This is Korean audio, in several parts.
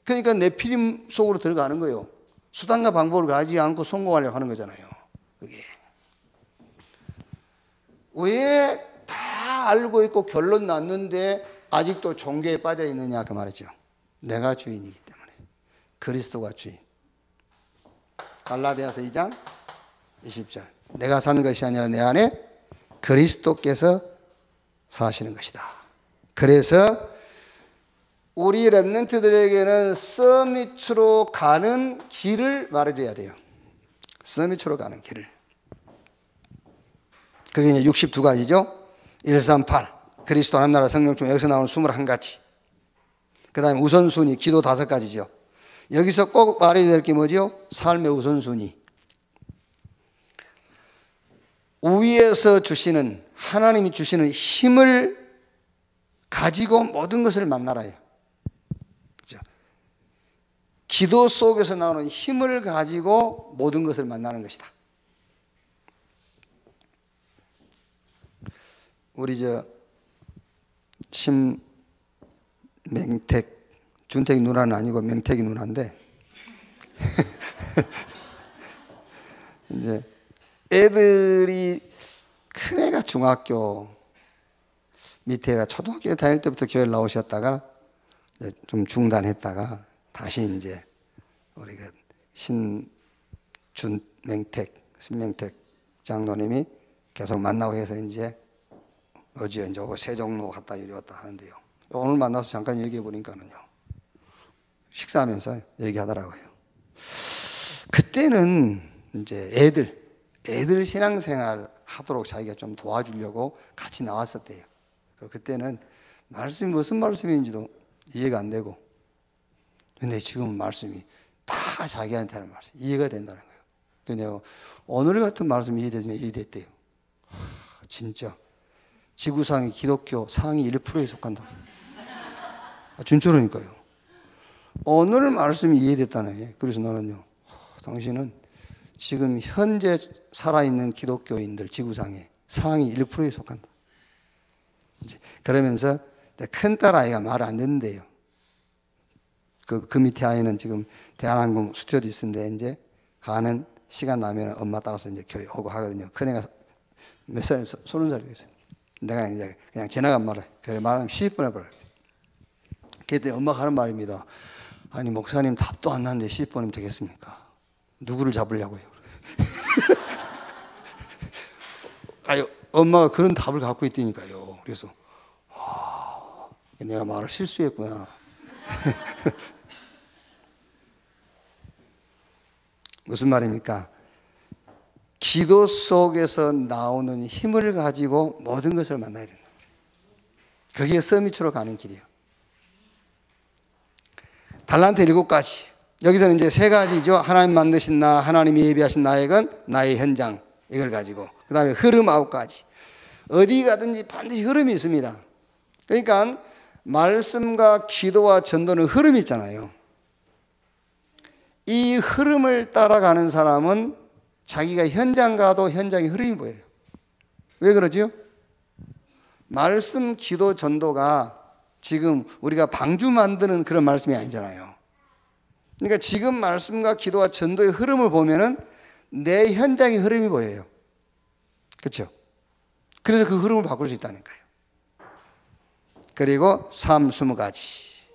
그러니까 네피림 속으로 들어가는 거예요. 수단과 방법을 가지지 않고 성공하려고 하는 거잖아요. 그게 왜 다 알고 있고 결론 났는데 아직도 종교에 빠져 있느냐 그 말이죠. 내가 주인이기 때문에. 그리스도가 주인. 갈라디아서 2장 20절. 내가 사는 것이 아니라 내 안에 그리스도께서 사시는 것이다. 그래서 우리 렘넌트들에게는 서밋으로 가는 길을 말해줘야 돼요. 서밋으로 가는 길을. 그게 이제 62가지죠. 138 그리스도 하나님 나라 성령 중 여기서 나오는 21가지. 그 다음에 우선순위 기도 5가지죠. 여기서 꼭 말해야 될 게 뭐죠? 삶의 우선순위. 위에서 주시는 하나님이 주시는 힘을 가지고 모든 것을 만나라요. 그렇죠? 기도 속에서 나오는 힘을 가지고 모든 것을 만나는 것이다. 우리 심맹택 준택이 누나는 아니고 명택이 누나인데 이제 애들이 큰애가 중학교 밑에가 초등학교 다닐 때부터 교회를 나오셨다가 좀 중단했다가 다시 이제 우리가 신명택 장로님이 계속 만나고 해서 이제 어제 이제 세종로 갔다 이리 왔다 하는데요. 오늘 만나서 잠깐 얘기해 보니까는요. 식사하면서 얘기하더라고요. 그때는 이제 애들 신앙생활 하도록 자기가 좀 도와주려고 같이 나왔었대요. 그때는 말씀이 무슨 말씀인지도 이해가 안 되고, 근데 지금은 말씀이 다 자기한테 하는 말씀 이해가 된다는 거예요. 근데 오늘 같은 말씀이 이해됐대요. 진짜 지구상의 기독교 상위 1%에 속한다. 진짜로니까요. 오늘 말씀이 이해됐다네. 그래서 나는요, 당신은 지금 현재 살아있는 기독교인들 지구상에 상위 1%에 속한다. 그러면서 큰딸 아이가 말을 안 듣는데요. 그 밑에 아이는 지금 대한항공 스튜어디스인데 이제 가는 시간 나면 엄마 따라서 이제 교회 오고 하거든요. 큰애가 몇 살에 30살이 됐어요. 내가 이제 그냥 지나간 말을 그래 말하면 10분 해버려. 그때 엄마가 하는 말입니다. 아니 목사님 답도 안 나는데 10분이면 되겠습니까? 누구를 잡으려고요? 아유 엄마가 그런 답을 갖고 있다니까요. 그래서 내가 말을 실수했구나. 무슨 말입니까? 기도 속에서 나오는 힘을 가지고 모든 것을 만나야 된다. 그게 서밋으로 가는 길이에요. 달란트 7가지. 여기서는 이제 3가지죠. 하나님 만드신 나, 하나님이 예비하신 나액은 나의 현장. 이걸 가지고. 그 다음에 흐름 9가지. 어디 가든지 반드시 흐름이 있습니다. 그러니까 말씀과 기도와 전도는 흐름이 있잖아요. 이 흐름을 따라가는 사람은 자기가 현장 가도 현장의 흐름이 보여요. 왜 그러죠? 말씀, 기도, 전도가 지금 우리가 방주 만드는 그런 말씀이 아니잖아요. 그러니까 지금 말씀과 기도와 전도의 흐름을 보면은 내 현장의 흐름이 보여요. 그렇죠? 그래서 그 흐름을 바꿀 수 있다니까요. 그리고 삶 20가지.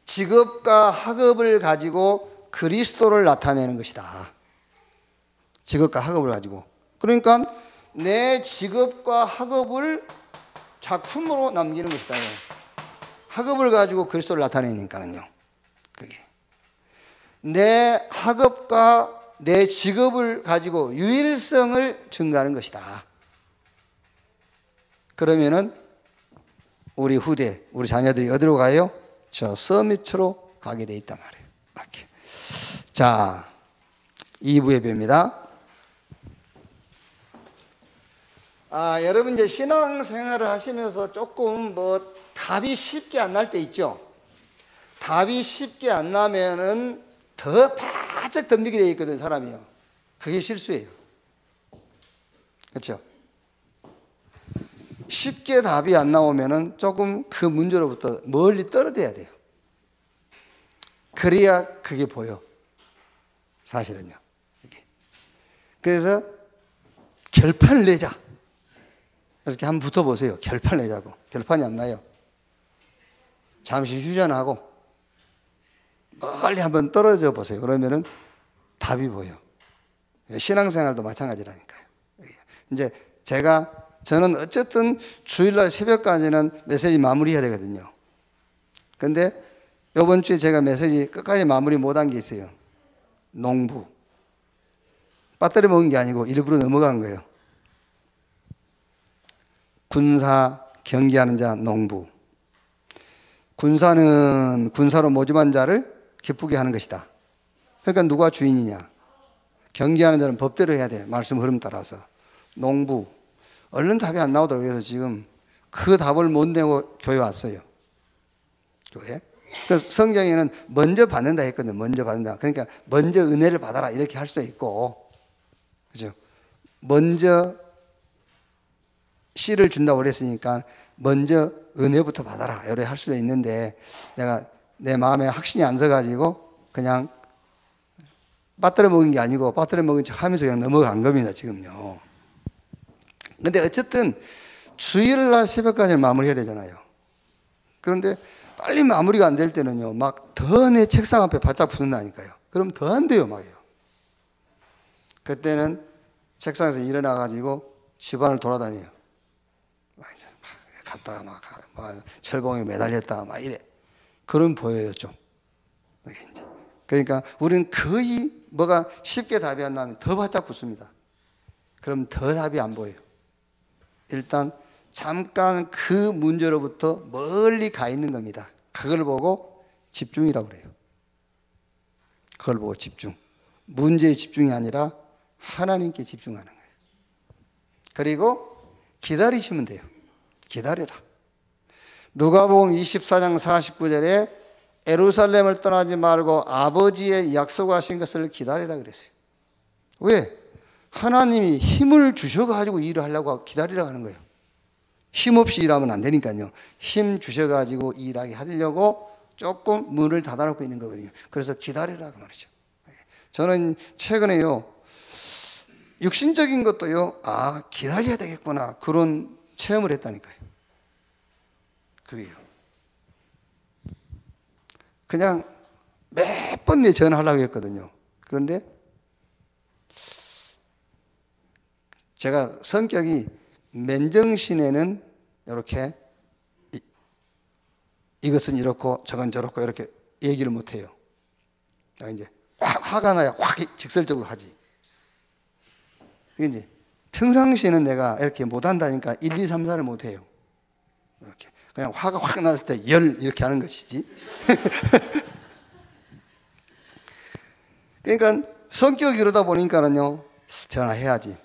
직업과 학업을 가지고 그리스도를 나타내는 것이다. 직업과 학업을 가지고. 그러니까 내 직업과 학업을 작품으로 남기는 것이다. 학업을 가지고 그리스도를 나타내니까는요. 그게. 내 학업과 내 직업을 가지고 유일성을 증가하는 것이다. 그러면은 우리 후대, 우리 자녀들이 어디로 가요? 저 서밋으로 가게 돼 있단 말이에요. 이렇게. 자, 2부 예배입니다. 여러분 이제 신앙생활을 하시면서 조금 답이 쉽게 안 날 때 있죠. 답이 쉽게 안 나면은 더 바짝 덤비게 되어 있거든 사람이요. 그게 실수예요. 그렇죠? 쉽게 답이 안 나오면은 조금 그 문제로부터 멀리 떨어져야 돼요. 그래야 그게 보여. 사실은요. 그래서 결판을 내자. 이렇게 한번 붙어보세요. 결판 내자고. 결판이 안 나요. 잠시 휴전하고 멀리 한번 떨어져 보세요. 그러면은 답이 보여. 신앙생활도 마찬가지라니까요. 이제 저는 어쨌든 주일날 새벽까지는 메시지 마무리해야 되거든요. 근데 이번 주에 제가 메시지 끝까지 마무리 못한 게 있어요. 농부. 배터리 먹은 게 아니고 일부러 넘어간 거예요. 군사, 경기하는 자, 농부. 군사는 군사로 모집한 자를 기쁘게 하는 것이다. 그러니까 누가 주인이냐? 경기하는 자는 법대로 해야 돼. 말씀 흐름 따라서. 농부. 얼른 답이 안 나오더라고요. 그래서 지금 그 답을 못 내고 교회 왔어요. 교회. 그래서 성경에는 먼저 받는다 했거든요. 먼저 받는다. 그러니까 먼저 은혜를 받아라 이렇게 할 수도 있고, 그죠? 먼저 씨를 준다고 그랬으니까 먼저 은혜부터 받아라 이렇게 할 수도 있는데, 내가 내 마음에 확신이 안 서가지고 그냥 빠뜨려 먹은 게 아니고 빠뜨려 먹은 척 하면서 그냥 넘어간 겁니다. 지금요. 근데 어쨌든 주일날 새벽까지 마무리해야 되잖아요. 그런데 빨리 마무리가 안 될 때는요, 막 더 내 책상 앞에 바짝 붙는다니까요. 그럼 더 안 돼요, 막요. 그때는 책상에서 일어나가지고 집안을 돌아다녀요. 막 이제 갔다가 막 철봉에 매달렸다가 막 이래. 그럼 보여요, 좀. 이제. 그러니까 우리는 거의 뭐가 쉽게 답이 안 나면 더 바짝 붙습니다. 그럼 더 답이 안 보여요. 일단 잠깐 그 문제로부터 멀리 가 있는 겁니다. 그걸 보고 집중이라고 그래요. 그걸 보고 집중. 문제에 집중이 아니라 하나님께 집중하는 거예요. 그리고 기다리시면 돼요. 기다려라. 누가복음 24장 49절에 예루살렘을 떠나지 말고 아버지의 약속하신 것을 기다리라 그랬어요. 왜? 하나님이 힘을 주셔가지고 일을 하려고 기다리라고 하는 거예요. 힘없이 일하면 안 되니까요. 힘 주셔가지고 일하게 하려고 조금 문을 닫아놓고 있는 거거든요. 그래서 기다리라고 말이죠. 저는 최근에요, 육신적인 것도요, 기다려야 되겠구나, 그런 체험을 했다니까요. 그게요. 그냥 몇 번 내 전화하려고 했거든요. 그런데 제가 성격이 맨정신에는 이렇게 이것은 이렇고 저건 저렇고 이렇게 얘기를 못해요. 이제 화가 나야 확 직설적으로 하지. 이제 평상시에는 내가 이렇게 못한다니까 1, 2, 3, 4를 못해요. 이렇게 그냥 화가 확 났을 때 열 이렇게 하는 것이지. 그러니까 성격이 이러다 보니까는요, 전화해야지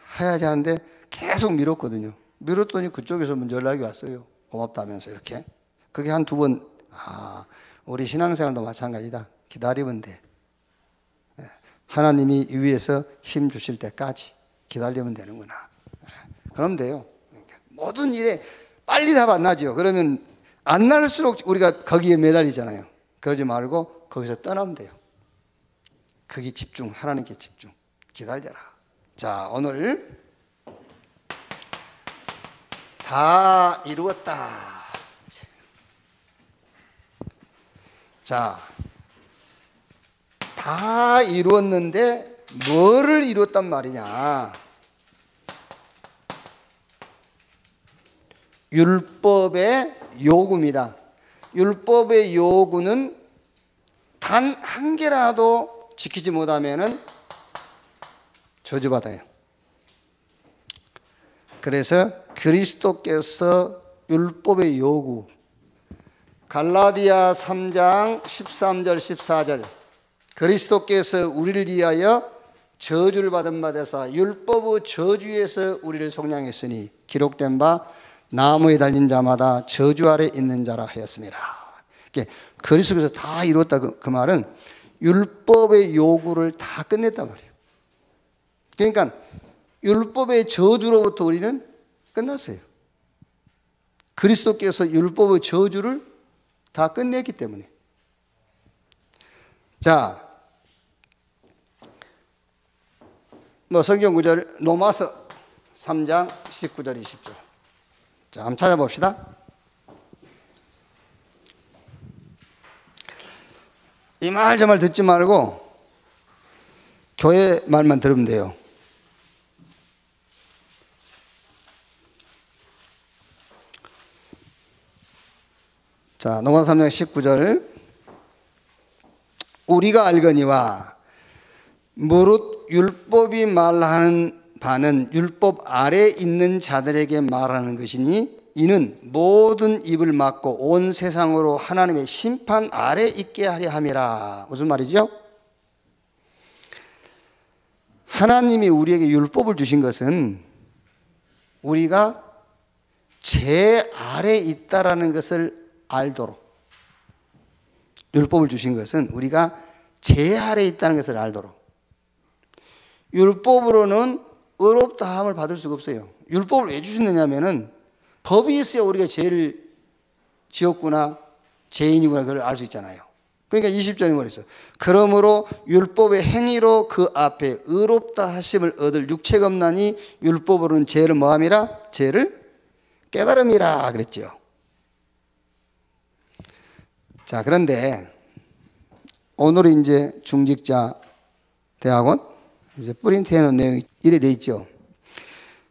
하는데 계속 미뤘거든요. 미뤘더니 그쪽에서 먼저 연락이 왔어요. 고맙다면서 이렇게. 그게 한 두 번. 우리 신앙생활도 마찬가지다. 기다리면 돼. 하나님이 위에서 힘 주실 때까지 기다리면 되는구나. 그러면 돼요. 모든 일에 빨리 답 안 나죠. 그러면 안 날수록 우리가 거기에 매달리잖아요. 그러지 말고 거기서 떠나면 돼요. 거기 집중, 하나님께 집중. 기다려라. 자, 오늘 다 이루었다. 자, 다 이루었는데 뭐를 이루었단 말이냐? 율법의 요구입니다. 율법의 요구는 단 한 개라도 지키지 못하면은 저주받아요. 그래서 그리스도께서 율법의 요구, 갈라디아 3장 13절 14절, 그리스도께서 우리를 위하여 저주를 받은 바 되사 율법의 저주에서 우리를 속량했으니 기록된 바 나무에 달린 자마다 저주 아래 있는 자라 하였습니다. 그리스도께서 다 이루었다. 그 말은 율법의 요구를 다 끝냈단 말이에요. 그러니까 율법의 저주로부터 우리는 끝났어요. 그리스도께서 율법의 저주를 다 끝냈기 때문에. 자, 성경 구절 로마서 3장 19절 20절. 자, 한번 찾아봅시다. 이 말 저 말 듣지 말고 교회 말만 들으면 돼요. 자, 로마서 3장 19절. 우리가 알거니와 무릇 율법이 말하는 바는 율법 아래 있는 자들에게 말하는 것이니 이는 모든 입을 막고 온 세상으로 하나님의 심판 아래 있게 하려 함이라. 무슨 말이죠? 하나님이 우리에게 율법을 주신 것은 우리가 죄 아래 있다라는 것을 알도록, 율법을 주신 것은 우리가 죄 아래 있다는 것을 알도록. 율법으로는 의롭다함을 받을 수가 없어요. 율법을 왜 주셨느냐면은 법이 있어야 우리가 죄를 지었구나, 죄인이구나, 그걸 알 수 있잖아요. 그러니까 20절에 뭐랬어요? 그러므로 율법의 행위로 그 앞에 의롭다 하심을 얻을 육체가 없나니 율법으로는 죄를 뭐함이라? 죄를 깨달음이라 그랬죠. 자, 그런데 오늘 이제 중직자 대학원 이제 프린트해 놓은 내용이 이래 돼 있죠.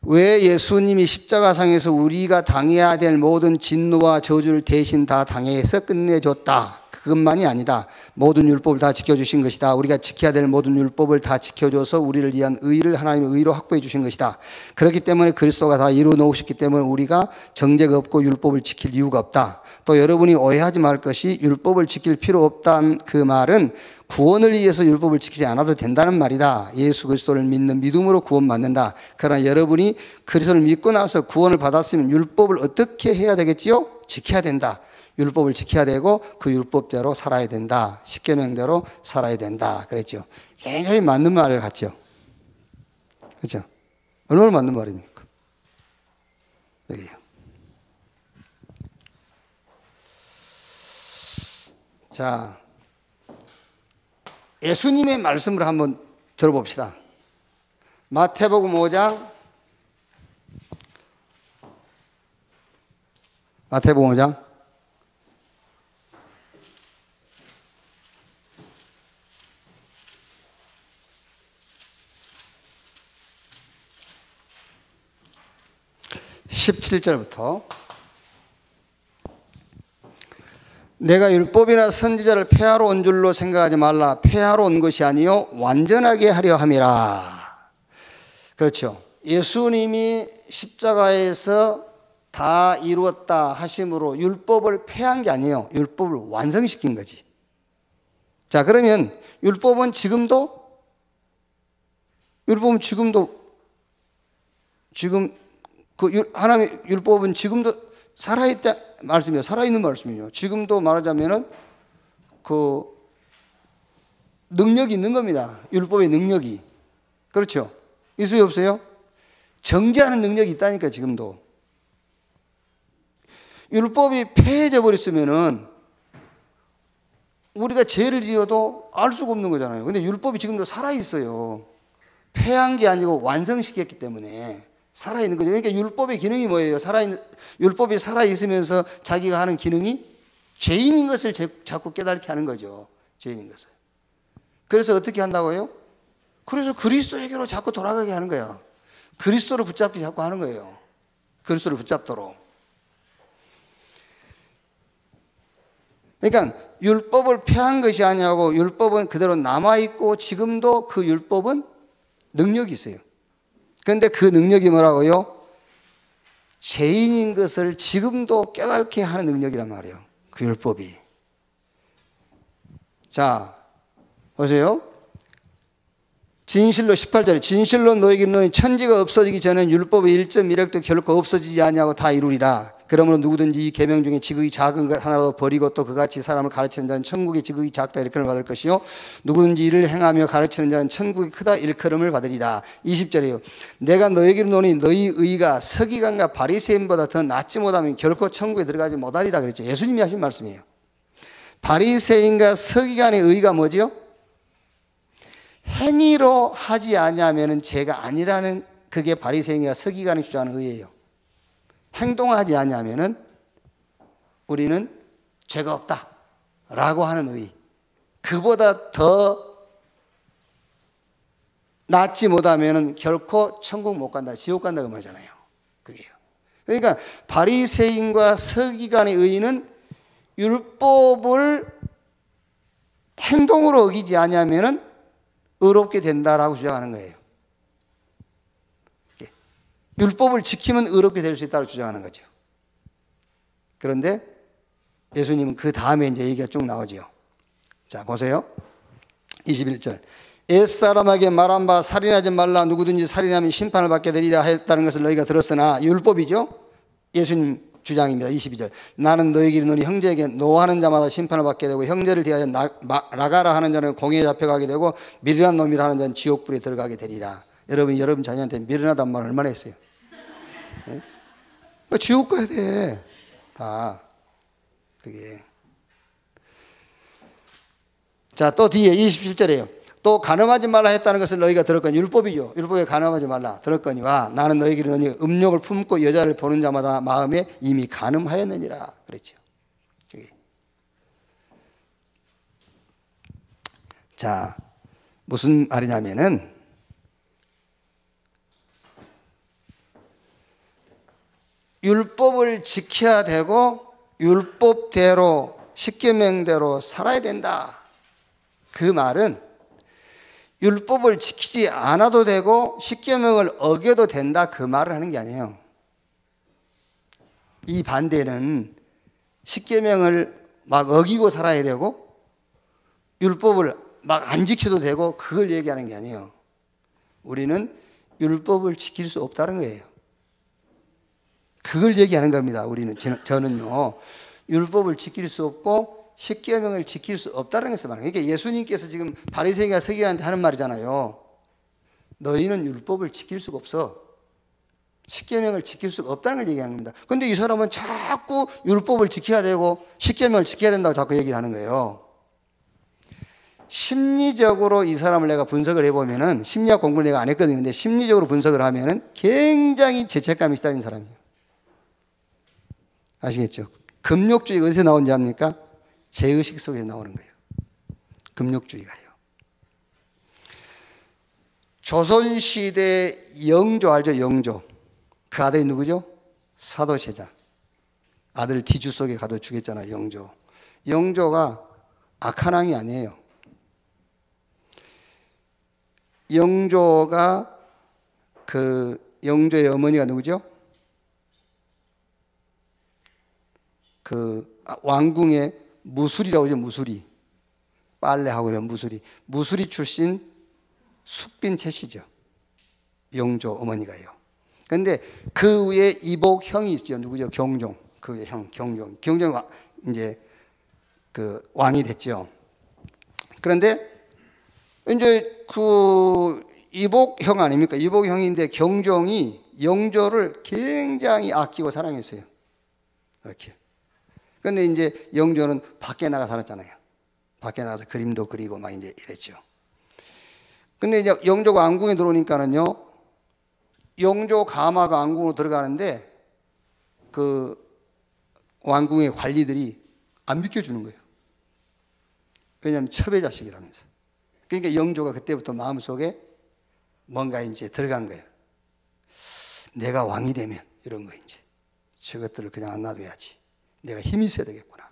왜 예수님이 십자가상에서 우리가 당해야 될 모든 진노와 저주를 대신 다 당해서 끝내줬다. 그것만이 아니다. 모든 율법을 다 지켜주신 것이다. 우리가 지켜야 될 모든 율법을 다 지켜줘서 우리를 위한 의를 하나님의 의로 확보해 주신 것이다. 그렇기 때문에 그리스도가 다 이루어 놓으셨기 때문에 우리가 정죄가 없고 율법을 지킬 이유가 없다. 또 여러분이 오해하지 말 것이 율법을 지킬 필요 없다는 그 말은 구원을 위해서 율법을 지키지 않아도 된다는 말이다. 예수 그리스도를 믿는 믿음으로 구원받는다. 그러나 여러분이 그리스도를 믿고 나서 구원을 받았으면 율법을 어떻게 해야 되겠지요? 지켜야 된다. 율법을 지켜야 되고 그 율법대로 살아야 된다. 십계명대로 살아야 된다. 그랬죠. 굉장히 맞는 말 같죠. 그렇죠? 얼마나 맞는 말입니까? 여기요. 자, 예수님의 말씀을 한번 들어봅시다. 마태복음 5장, 마태복음 5장 17절부터 내가 율법이나 선지자를 폐하러 온 줄로 생각하지 말라. 폐하러 온 것이 아니요 완전하게 하려 함이라. 그렇죠. 예수님이 십자가에서 다 이루었다 하심으로 율법을 폐한 게 아니에요. 율법을 완성시킨 거지. 자, 그러면 율법은 지금도 지금 그 하나님의 율법은 지금도 살아있다 말씀이에요. 살아있는 말씀이에요. 지금도 말하자면은 그 능력이 있는 겁니다. 율법의 능력이. 그렇죠. 있어요, 없어요? 정죄하는 능력이 있다니까, 지금도. 율법이 폐해져 버렸으면은 우리가 죄를 지어도 알 수가 없는 거잖아요. 근데 율법이 지금도 살아있어요. 폐한 게 아니고 완성시켰기 때문에 살아있는 거죠. 그러니까 율법의 기능이 뭐예요? 율법이 살아있으면서 자기가 하는 기능이 죄인인 것을 자꾸 깨닫게 하는 거죠. 죄인인 것을. 그래서 어떻게 한다고요? 그래서 그리스도에게로 자꾸 돌아가게 하는 거예요. 그리스도를 붙잡기 자꾸 하는 거예요. 그리스도를 붙잡도록. 그러니까 율법을 폐한 것이 아니고 율법은 그대로 남아있고 지금도 그 율법은 능력이 있어요. 그런데 그 능력이 뭐라고요? 죄인인 것을 지금도 깨닫게 하는 능력이란 말이에요. 그 율법이. 자, 보세요. 진실로 18절에 진실로 너에게 이르노니 천지가 없어지기 전에 율법의 1.1획도 결코 없어지지 아니하고 다 이루리라. 그러므로 누구든지 이 계명 중에 지극히 작은 것 하나라도 버리고 또 그같이 사람을 가르치는 자는 천국이 지극히 작다 일컬음을 받을 것이요 누구든지 이를 행하며 가르치는 자는 천국이 크다 일컬음을 받으리라. 20절이에요. 내가 너에게로 노니 너희 의가 서기관과 바리새인보다 더 낫지 못하면 결코 천국에 들어가지 못하리라 그랬죠. 예수님이 하신 말씀이에요. 바리새인과 서기관의 의가 뭐지요? 행위로 하지 아니하면 죄가 아니라는, 그게 바리새인과 서기관이 주장하는 의예요. 행동하지 아니하면 우리는 죄가 없다라고 하는 의. 그보다 더 낫지 못하면 결코 천국 못 간다, 지옥 간다 그 말이잖아요. 그게요. 그러니까 바리새인과 서기관의 의는 율법을 행동으로 어기지 아니하면 의롭게 된다라고 주장하는 거예요. 율법을 지키면 의롭게 될 수 있다고 주장하는 거죠. 그런데 예수님은 그 다음에 이제 얘기가 쭉 나오죠. 자, 보세요. 21절. 옛사람에게 말한 바 살인하지 말라. 누구든지 살인하면 심판을 받게 되리라 했다는 것을 너희가 들었으나, 율법이죠. 예수님 주장입니다. 22절. 나는 너희에게 이르노니 형제에게 노하는 자마다 심판을 받게 되고 형제를 대하여 나가라 하는 자는 공회에 잡혀가게 되고 미련한 놈이라 하는 자는 지옥불에 들어가게 되리라. 여러분 자녀한테 미련하단 말 얼마나 했어요? 네? 지옥 가야 돼. 다. 그게. 자, 또 뒤에 27절이에요. 또 간음하지 말라 했다는 것을 너희가 들었거니, 율법이죠. 율법에 간음하지 말라 들었거니와 나는 너희에게 이르노니 음욕을 품고 여자를 보는 자마다 마음에 이미 간음하였느니라 그랬죠. 자, 무슨 말이냐면은 율법을 지켜야 되고 율법대로 십계명대로 살아야 된다. 그 말은 율법을 지키지 않아도 되고 십계명을 어겨도 된다 그 말을 하는 게 아니에요. 이 반대는 십계명을 막 어기고 살아야 되고 율법을 막 안 지켜도 되고 그걸 얘기하는 게 아니에요. 우리는 율법을 지킬 수 없다는 거예요. 그걸 얘기하는 겁니다. 저는요, 율법을 지킬 수 없고 십계명을 지킬 수 없다는 것을 말해요. 그러니까 예수님께서 지금 바리새인과 서기관한테 하는 말이잖아요. 너희는 율법을 지킬 수가 없어. 십계명을 지킬 수가 없다는 걸 얘기하는 겁니다. 그런데 이 사람은 자꾸 율법을 지켜야 되고 십계명을 지켜야 된다고 자꾸 얘기를 하는 거예요. 심리적으로 이 사람을 내가 분석을 해보면은, 심리학 공부를 내가 안 했거든요. 근데 심리적으로 분석을 하면은 굉장히 죄책감이 시달린 사람이에요. 아시겠죠? 금욕주의가 어디서 나온지 압니까? 죄의식 속에서 나오는 거예요. 금욕주의가요. 조선시대 영조 알죠? 영조. 그 아들이 누구죠? 사도세자. 아들 뒤주 속에 가둬 죽였잖아요. 영조. 영조가 악한 왕이 아니에요. 영조가 영조의 어머니가 누구죠? 왕궁의 무술이라고 하죠. 무술이. 빨래하고 이런 무술이. 무술이 출신 숙빈 채씨죠. 영조 어머니가요. 그런데 그 위에 이복 형이 있죠. 누구죠? 경종. 그 형, 경종. 경종이 이제 그 왕이 됐죠. 그런데 이제 그 이복 형 아닙니까? 이복 형인데 경종이 영조를 굉장히 아끼고 사랑했어요. 이렇게. 그런데 이제 영조는 밖에 나가 살았잖아요. 밖에 나가서 그림도 그리고 막 이제 이랬죠. 근데 이제 영조가 왕궁에 들어오니까는요, 영조 가마가 왕궁으로 들어가는데 그 왕궁의 관리들이 안 비켜주는 거예요. 왜냐하면 첩의 자식이라면서. 그러니까 영조가 그때부터 마음속에 뭔가 이제 들어간 거예요. 내가 왕이 되면 이런 거 이제 저것들을 그냥 안 놔둬야지. 내가 힘이 있어야 되겠구나.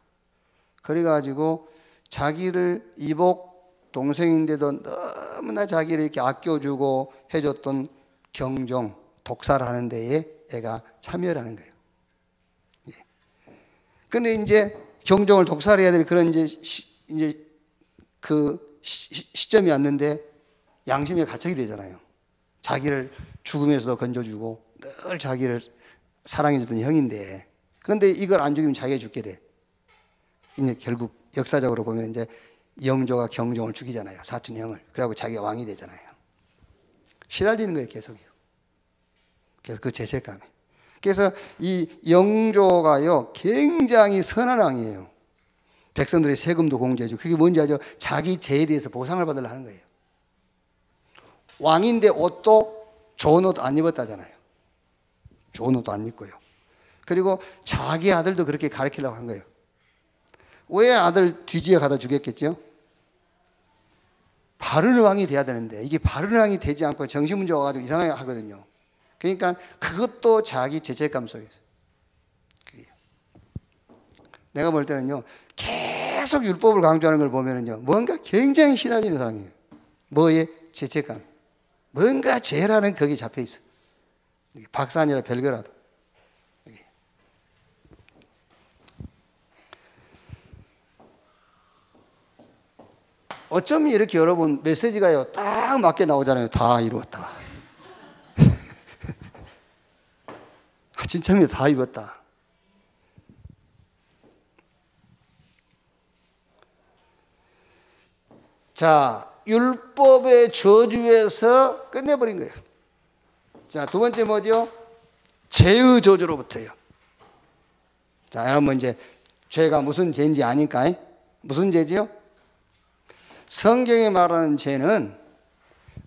그래가지고 자기를 이복 동생인데도 너무나 자기를 이렇게 아껴주고 해줬던 경종, 독사를 하는 데에 애가 참여를 하는 거예요. 예. 근데 이제 경종을 독사를 해야 될 그런 이제 그 시점이 왔는데 양심에 가책이 되잖아요. 자기를 죽음에서도 건져주고 늘 자기를 사랑해줬던 형인데 그런데 이걸 안 죽이면 자기가 죽게 돼. 이제 결국 역사적으로 보면 이제 영조가 경종을 죽이잖아요. 사촌 형을. 그래갖고 자기가 왕이 되잖아요. 시달리는 거예요, 계속요. 그래서 그 죄책감에. 그래서 이 영조가요, 굉장히 선한 왕이에요. 백성들의 세금도 공제해주고. 그게 뭔지 아죠? 자기 죄에 대해서 보상을 받으려 하는 거예요. 왕인데 옷도 좋은 옷 안 입었다잖아요. 좋은 옷도 안 입고요. 그리고 자기 아들도 그렇게 가르치려고 한 거예요. 왜 아들 뒤지에 가다 죽였겠죠? 바른 왕이 돼야 되는데 이게 바른 왕이 되지 않고 정신문제 와가지고 이상하게 하거든요. 그러니까 그것도 자기 죄책감 속에서. 내가 볼 때는요, 계속 율법을 강조하는 걸 보면은요, 뭔가 굉장히 시달리는 사람이에요. 뭐에? 죄책감. 뭔가 죄라는 거기 잡혀 있어. 박사 아니라 별거라도. 어쩌면 이렇게 여러분 메시지가요, 딱 맞게 나오잖아요. 다 이루었다. 진짜입니다. 다 이루었다. 자, 율법의 저주에서 끝내버린 거예요. 자, 두 번째 뭐죠? 죄의 저주로부터요. 자, 여러분 이제 죄가 무슨 죄인지 아니까? 무슨 죄지요? 성경에 말하는 죄는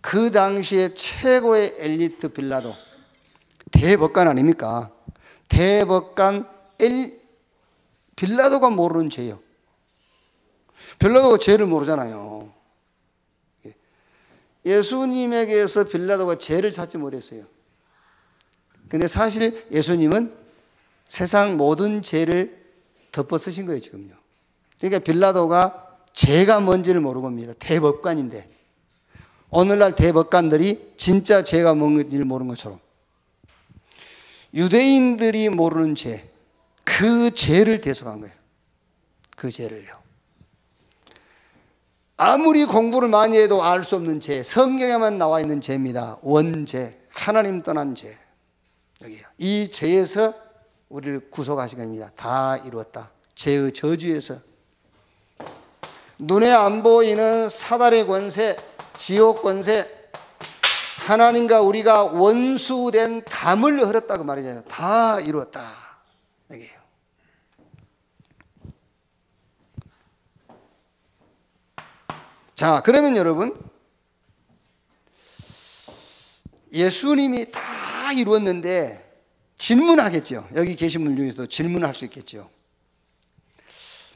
그 당시에 최고의 엘리트 빌라도, 대법관 아닙니까? 대법관 빌라도가 모르는 죄요. 빌라도가 죄를 모르잖아요. 예수님에게서 빌라도가 죄를 찾지 못했어요. 근데 사실 예수님은 세상 모든 죄를 덮어 쓰신 거예요, 지금요. 그러니까 빌라도가 죄가 뭔지를 모르고 옵니다. 대법관인데. 오늘날 대법관들이 진짜 죄가 뭔지를 모르는 것처럼. 유대인들이 모르는 죄, 그 죄를 대속한 거예요. 그 죄를요. 아무리 공부를 많이 해도 알 수 없는 죄, 성경에만 나와 있는 죄입니다. 원죄, 하나님 떠난 죄. 여기요. 이 죄에서 우리를 구속하신 겁니다. 다 이루었다. 죄의 저주에서. 눈에 안 보이는 사단의 권세, 지옥 권세, 하나님과 우리가 원수된 담을 흘렸다고 말이잖아요. 다 이루었다. 여기요. 자, 그러면 여러분, 예수님이 다 이루었는데 질문하겠죠. 여기 계신 분 중에서도 질문할 수 있겠죠.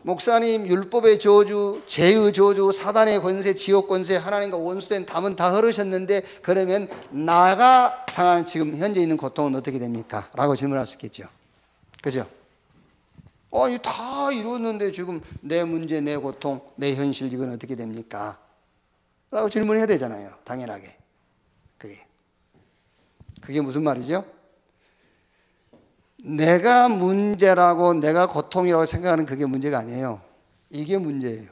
목사님, 율법의 저주, 죄의 저주, 사단의 권세, 지옥 권세, 하나님과 원수된 담은 다 흐르셨는데 그러면 나가 당하는 지금 현재 있는 고통은 어떻게 됩니까? 라고 질문할 수 있겠죠. 그죠? 이거 다 이루었는데 지금 내 문제, 내 고통, 내 현실 이건 어떻게 됩니까? 라고 질문해야 되잖아요. 당연하게. 그게 무슨 말이죠? 내가 문제라고, 내가 고통이라고 생각하는 그게 문제가 아니에요. 이게 문제예요.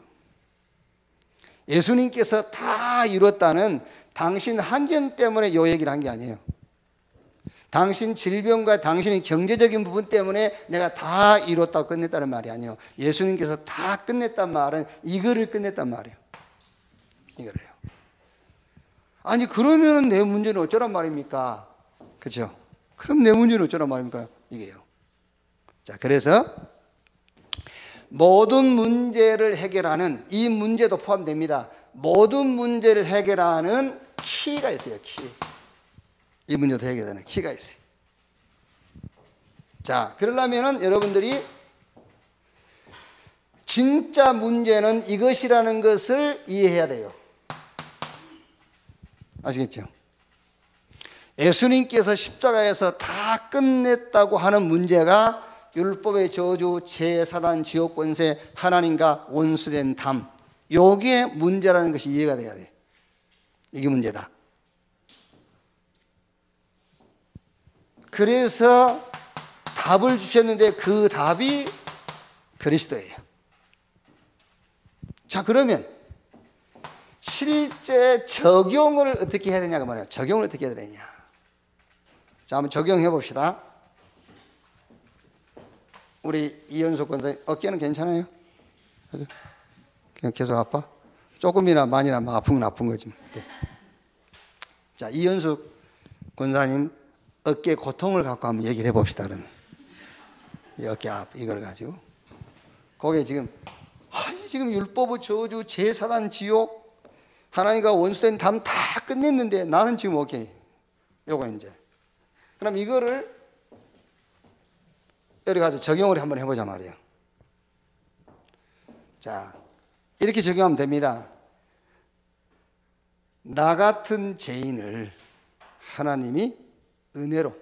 예수님께서 다 이뤘다는 당신 환경 때문에 이 얘기를 한 게 아니에요. 당신 질병과 당신의 경제적인 부분 때문에 내가 다 이뤘다고 끝냈다는 말이 아니에요. 예수님께서 다 끝냈단 말은 이거를 끝냈단 말이에요. 이거를요. 아니 그러면 내 문제는 어쩌란 말입니까? 그렇죠? 그럼 내 문제는 어쩌란 말입니까? 이게요. 자, 그래서 모든 문제를 해결하는, 이 문제도 포함됩니다. 모든 문제를 해결하는 키가 있어요. 키. 이 문제도 해결되는 키가 있어요. 자, 그러려면은 여러분들이 진짜 문제는 이것이라는 것을 이해해야 돼요. 아시겠죠? 예수님께서 십자가에서 다 끝냈다고 하는 문제가 율법의 저주, 죄, 사단, 지옥 권세, 하나님과 원수된 담, 요게 문제라는 것이 이해가 돼야 돼. 이게 문제다. 그래서 답을 주셨는데 그 답이 그리스도예요. 자, 그러면 실제 적용을 어떻게 해야 되냐고 말이에요. 적용을 어떻게 해야 되냐. 자, 한번 적용해 봅시다. 우리 이현숙 권사님 어깨는 괜찮아요? 그냥 계속 아파? 조금이나 많이나 막 아픈 건 아픈 거지. 네. 자, 이현숙 권사님 어깨 고통을 갖고 한번 얘기를 해봅시다. 그러면 이 어깨 이걸 가지고 거기에 지금 지금 율법의 저주, 제사단, 지옥, 하나님과 원수된 담 다 끝냈는데 나는 지금 오케이. 요거 이제 그럼 이거를 여기 가서 적용을 한번 해보자 말이에요. 자, 이렇게 적용하면 됩니다. 나 같은 죄인을 하나님이 은혜로,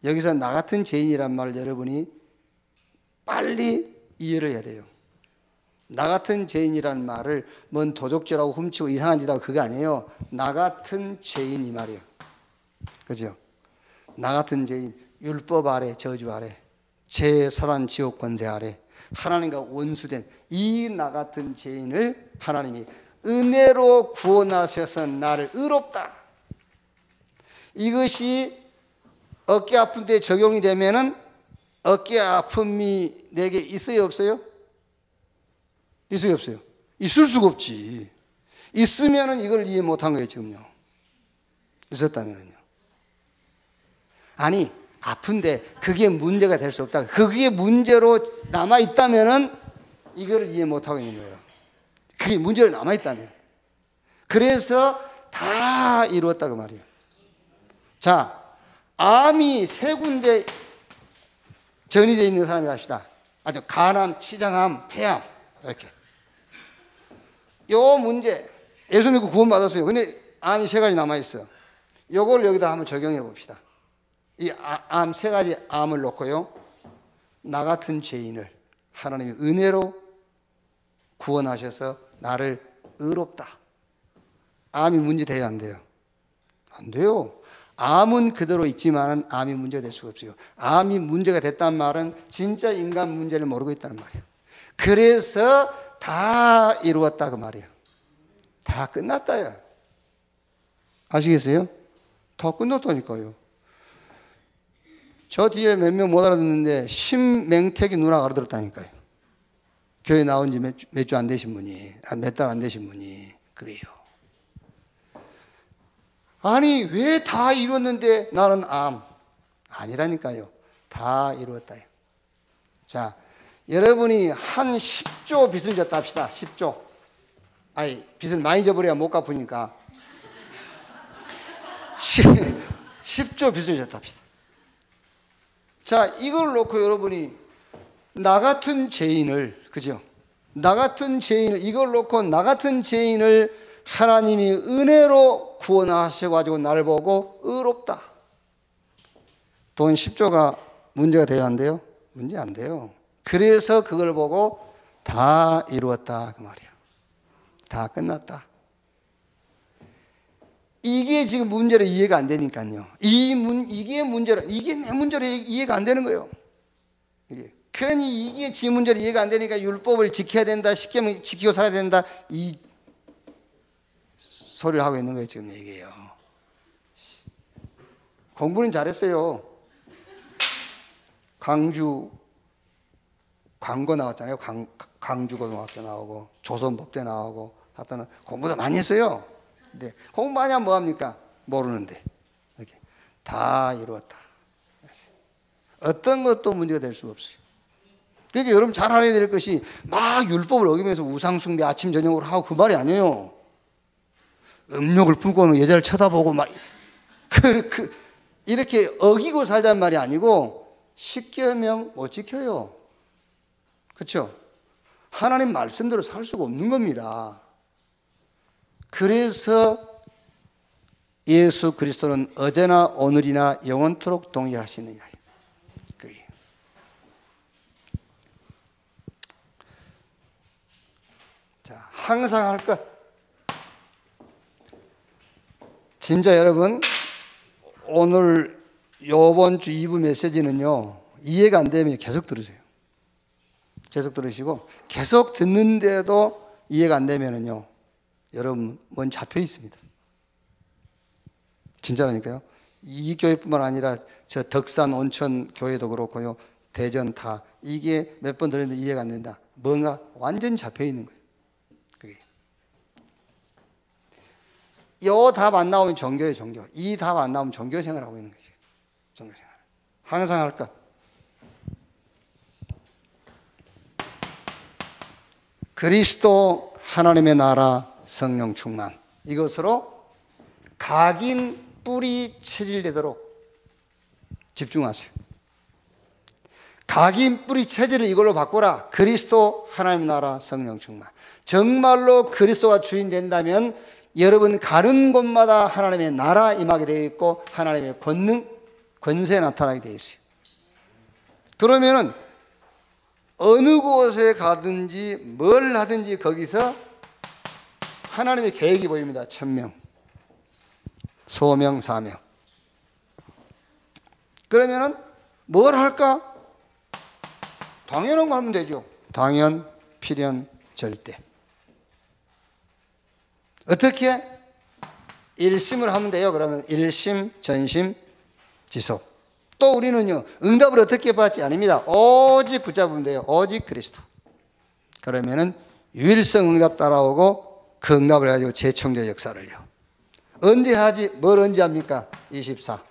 여기서 나 같은 죄인이란 말을 여러분이 빨리 이해를 해야 돼요. 나 같은 죄인이란 말을 뭔 도적질하고 훔치고 이상한 짓 하고 그거 아니에요. 나 같은 죄인 이 말이에요. 그죠? 나 같은 죄인, 율법 아래, 저주 아래, 제사단 지옥 권세 아래 하나님과 원수된 이 나 같은 죄인을 하나님이 은혜로 구원하셔서 나를 의롭다. 이것이 어깨 아픈 데 적용이 되면은 어깨 아픔이 내게 있어요, 없어요? 있어요, 없어요? 있을 수가 없지. 있으면은 이걸 이해 못한 거예요, 지금요. 있었다면은요. 아니, 아픈데 그게 문제가 될 수 없다. 그게 문제로 남아있다면은 이걸 이해 못하고 있는 거예요. 그게 문제로 남아있다면. 그래서 다 이루었다고 말이에요. 자, 암이 3군데 전이되어 있는 사람이라 합시다. 아주 간암, 치장암, 폐암 이렇게. 요 문제, 예수 믿고 구원받았어요. 근데 암이 3가지 남아있어. 요걸 여기다 한번 적용해 봅시다. 이 암 3가지 암을 놓고요, 나 같은 죄인을 하나님이 은혜로 구원하셔서 나를 의롭다. 암이 문제돼야 안 돼요? 안 돼요. 암은 그대로 있지만 암이 문제가 될 수가 없어요. 암이 문제가 됐단 말은 진짜 인간 문제를 모르고 있다는 말이에요. 그래서 다 이루었다 그 말이에요. 다 끝났다요. 아시겠어요? 다 끝났다니까요. 저 뒤에 몇 명 못 알아듣는데 심맹택이 누나가 알아들었다니까요. 교회 나온 지 몇 주 안 되신 분이, 몇 달 안 되신 분이 그게요. 아니 왜 다 이뤘는데 나는 암? 아니라니까요. 다 이루었다요. 자, 여러분이 한 10조 빚을 졌다 합시다. 10조. 아니 빚을 많이 져버려야 못 갚으니까 10조 빚을 졌다 합시다. 자, 이걸 놓고 여러분이 나 같은 죄인을, 그죠? 나 같은 죄인을, 이걸 놓고 나 같은 죄인을 하나님이 은혜로 구원하셔가지고 나를 보고 의롭다. 돈 10조가 문제가 돼야 안 돼요? 문제 안 돼요. 그래서 그걸 보고 다 이루었다 그 말이에요. 다 끝났다. 이게 지금 문제로 이해가 안 되니까요. 이게 문제로, 이게 내 문제로 이해가 안 되는 거예요. 그러니 이게 지 문제로 이해가 안 되니까 율법을 지켜야 된다, 시키면 지키고 살아야 된다, 이 소리를 하고 있는 거예요, 지금 얘기해요. 공부는 잘했어요. 광주 광고 나왔잖아요. 광주고등학교 나오고 조선법대 나오고 하여튼 공부도 많이 했어요. 근데 공부 많이 하면 뭐합니까? 모르는데 이렇게 다 이루었다. 어떤 것도 문제가 될 수가 없어요. 그러니까 여러분 잘 알아야 될 것이 막 율법을 어기면서 우상숭배 아침 저녁으로 하고 그 말이 아니에요. 음욕을 품고는 여자를 쳐다보고 막 이렇게 어기고 살자는 말이 아니고 10계명 못 지켜요. 그렇죠? 하나님 말씀대로 살 수가 없는 겁니다. 그래서 예수 그리스도는 어제나 오늘이나 영원토록 동일하시느냐. 그게. 자, 항상 할 것. 진짜 여러분, 오늘 요번 주 2부 메시지는요, 이해가 안 되면 계속 들으세요. 계속 들으시고, 계속 듣는데도 이해가 안 되면은요, 여러분, 뭔 잡혀 있습니다. 진짜라니까요. 이 교회뿐만 아니라 저 덕산 온천 교회도 그렇고요, 대전 타. 이게 몇 번 들었는데 이해가 안 된다. 뭔가 완전히 잡혀 있는 거예요. 그게. 요 답 안 나오면 종교예요, 종교. 이 답 안 나오면 종교 생활하고 있는 거지. 종교 생활. 항상 할 것. 그리스도 하나님의 나라 성령 충만. 이것으로 각인 뿌리 체질되도록 집중하세요. 각인 뿌리 체질을 이걸로 바꾸라. 그리스도 하나님 나라 성령 충만. 정말로 그리스도가 주인 된다면 여러분 가는 곳마다 하나님의 나라 임하게 되어 있고 하나님의 권능, 권세 나타나게 되어 있어요. 그러면은 어느 곳에 가든지 뭘 하든지 거기서 하나님의 계획이 보입니다. 천명, 소명, 사명. 그러면은 뭘 할까? 당연한 거 하면 되죠. 당연, 필연, 절대. 어떻게? 일심을 하면 돼요. 그러면 일심, 전심, 지속. 또 우리는요, 응답을 어떻게 받지? 아닙니다. 오직 붙잡으면 돼요. 오직 그리스도. 그러면은 유일성 응답 따라오고 그 응답을 가지고 재청자 역사를요. 언제 하지? 뭘 언제 합니까? 24.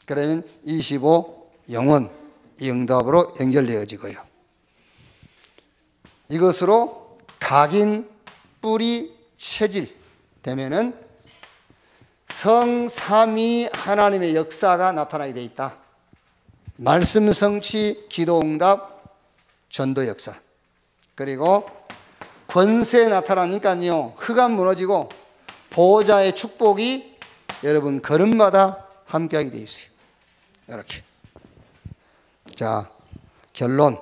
그러면 25 영원 이 응답으로 연결되어지고요. 이것으로 각인 뿌리 체질 되면은 성삼위 하나님의 역사가 나타나게 돼 있다. 말씀 성취, 기도 응답, 전도 역사. 그리고 권세 나타나니까요. 흑암 무너지고 보호자의 축복이 여러분 걸음마다 함께하게 돼 있어요. 이렇게. 자, 결론.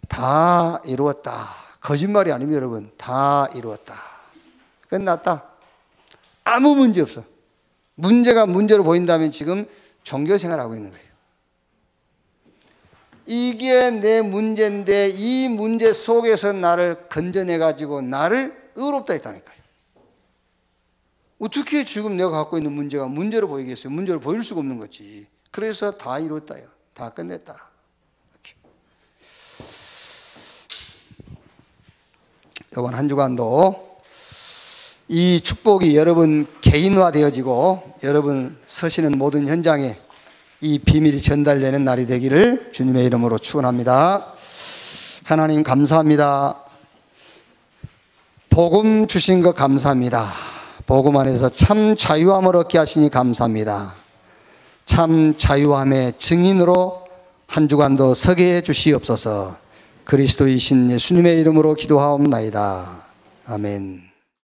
다 이루었다. 거짓말이 아닙니다, 여러분. 다 이루었다. 끝났다. 아무 문제 없어. 문제가 문제로 보인다면 지금 종교 생활하고 있는 거예요. 이게 내 문제인데 이 문제 속에서 나를 건져내가지고 나를 의롭다 했다니까요. 어떻게 지금 내가 갖고 있는 문제가 문제로 보이겠어요? 문제로 보일 수가 없는 거지. 그래서 다 이뤘다요. 다 끝냈다. 이렇게. 이번 한 주간도 이 축복이 여러분 개인화되어지고 여러분 서시는 모든 현장에 이 비밀이 전달되는 날이 되기를 주님의 이름으로 축원합니다. 하나님 감사합니다. 복음 주신 것 감사합니다. 복음 안에서 참 자유함을 얻게 하시니 감사합니다. 참 자유함의 증인으로 한 주간도 서게 해 주시옵소서. 그리스도이신 예수님의 이름으로 기도하옵나이다. 아멘.